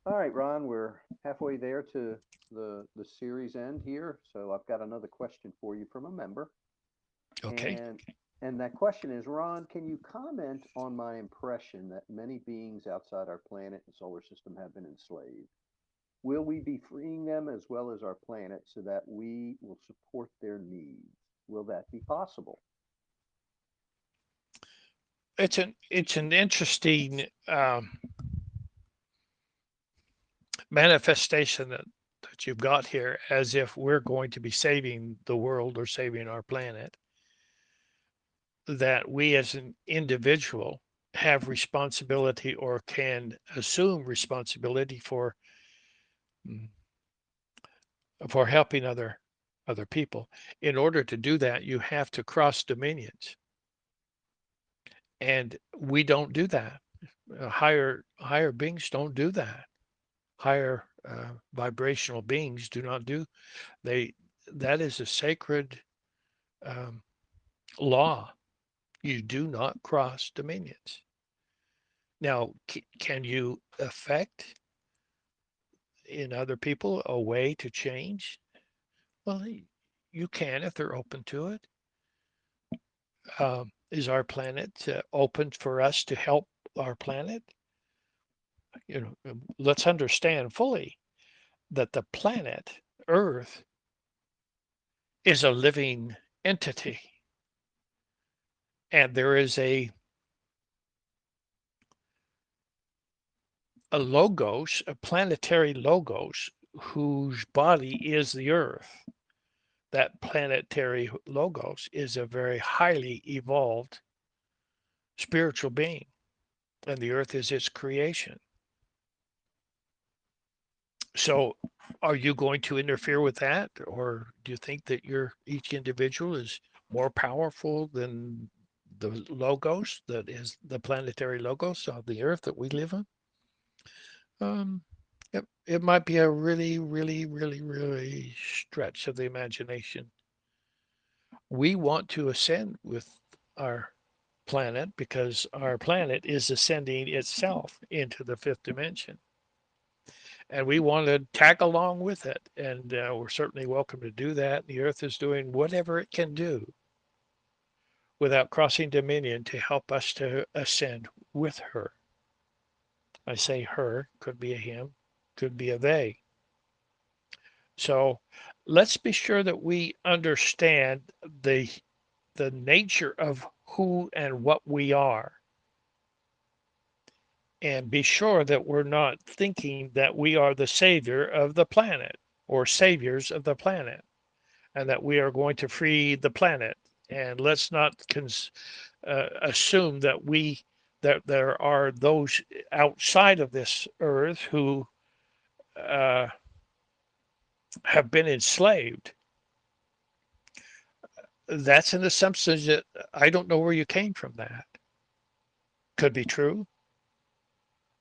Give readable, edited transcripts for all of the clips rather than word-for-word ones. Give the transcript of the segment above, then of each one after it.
All right, Ron, we're halfway there to the series end here. So I've got another question for you from a member. Okay. And and that question is, Ron, can you comment on my impression that many beings outside our planet and solar system have been enslaved? Will we be freeing them as well as our planet so that we will support their needs? Will that be possible? It's an interesting manifestation that you've got here, as if we're going to be saving the world or saving our planet, that we as an individual have responsibility or can assume responsibility mm, for helping other people. In order to do that, you have to cross dominions, and we don't do that. Higher beings don't do that. Higher vibrational beings do not do they. That is a sacred um, law. You do not cross dominions. Now, can you affect in other people a way to change? Well, you can if they're open to it. Is our planet open for us to help our planet? Let's understand fully that the planet Earth is a living entity, and there is a logos, a planetary logos, whose body is the Earth. That planetary logos is a very highly evolved spiritual being, and the Earth is its creation. So, are you going to interfere with that, or do you think that each individual is more powerful than the logos that is the planetary logos of the Earth that we live on? Um, it might be a really, really, really, really stretch of the imagination. We want to ascend with our planet because our planet is ascending itself into the fifth dimension. And we want to tag along with it. And we're certainly welcome to do that. The Earth is doing whatever it can do without crossing dominion to help us to ascend with her. I say her, could be a him, could be a they. So let's be sure that we understand the nature of who and what we are, and be sure that we're not thinking that we are the savior of the planet or saviors of the planet, and that we are going to free the planet. And let's not assume that there are those outside of this earth who uh, have been enslaved. That's an assumption that I don't know where you came from. That could be true,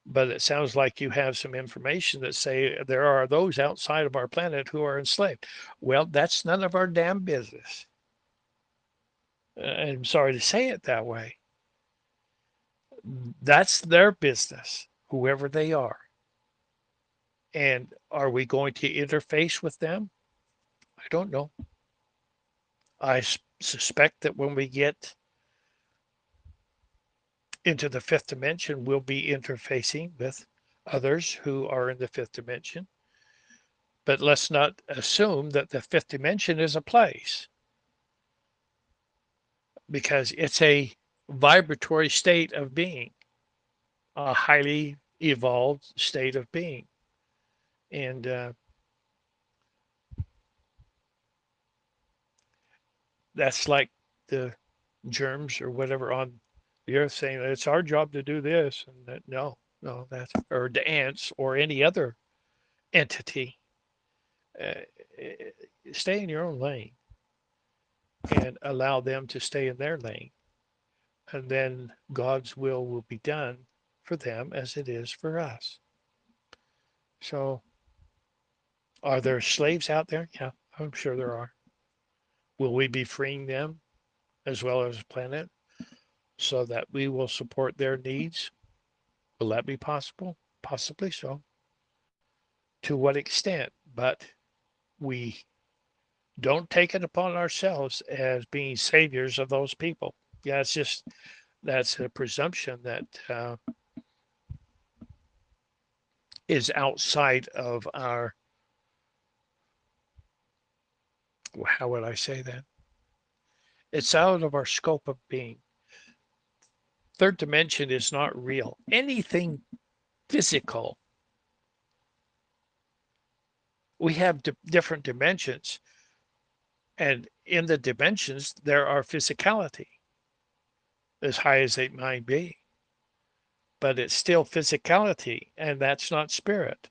but it sounds like you have some information that say there are those outside of our planet who are enslaved. Well, that's none of our damn business. I'm sorry to say it that way. That's their business, whoever they are. And are we going to interface with them? I don't know. I suspect that when we get into the fifth dimension, we'll be interfacing with others who are in the fifth dimension. But let's not assume that the fifth dimension is a place, because it's a vibratory state of being, a highly evolved state of being. And that's like the germs or whatever on the earth saying that it's our job to do this. And that, no, that's, or the ants or any other entity. Uh, Stay in your own lane and allow them to stay in their lane. And then God's will be done for them as it is for us. So, are there slaves out there? Yeah, I'm sure there are. Will we be freeing them as well as the planet so that we will support their needs? Will that be possible? Possibly so. to what extent, but we don't take it upon ourselves as being saviors of those people. Yeah, it's just that's a presumption that is outside of our, how would I say that? It's out of our scope of being. Third dimension is not real. Anything physical, we have different dimensions. And in the dimensions, there are physicality, as high as it might be. But it's still physicality, and that's not spirit.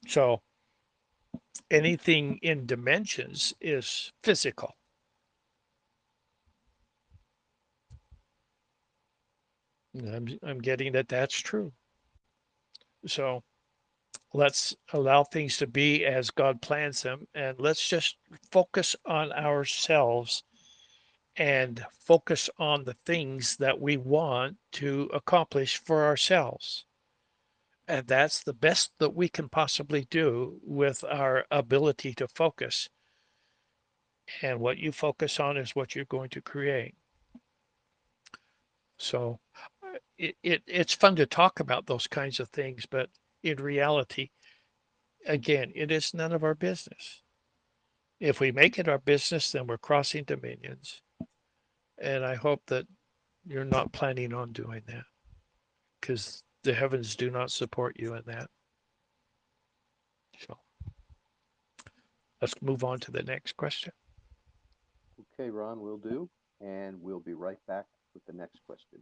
So anything in dimensions is physical. I'm getting that that's true. So let's allow things to be as God plans them, and let's just focus on ourselves and focus on the things that we want to accomplish for ourselves. And that's the best that we can possibly do with our ability to focus. And what you focus on is what you're going to create. So it's fun to talk about those kinds of things, but in reality, again, it is none of our business. If we make it our business, then we're crossing dominions. And I hope that you're not planning on doing that, because the heavens do not support you in that. So let's move on to the next question. Okay, Ron, will do. And we'll be right back with the next question.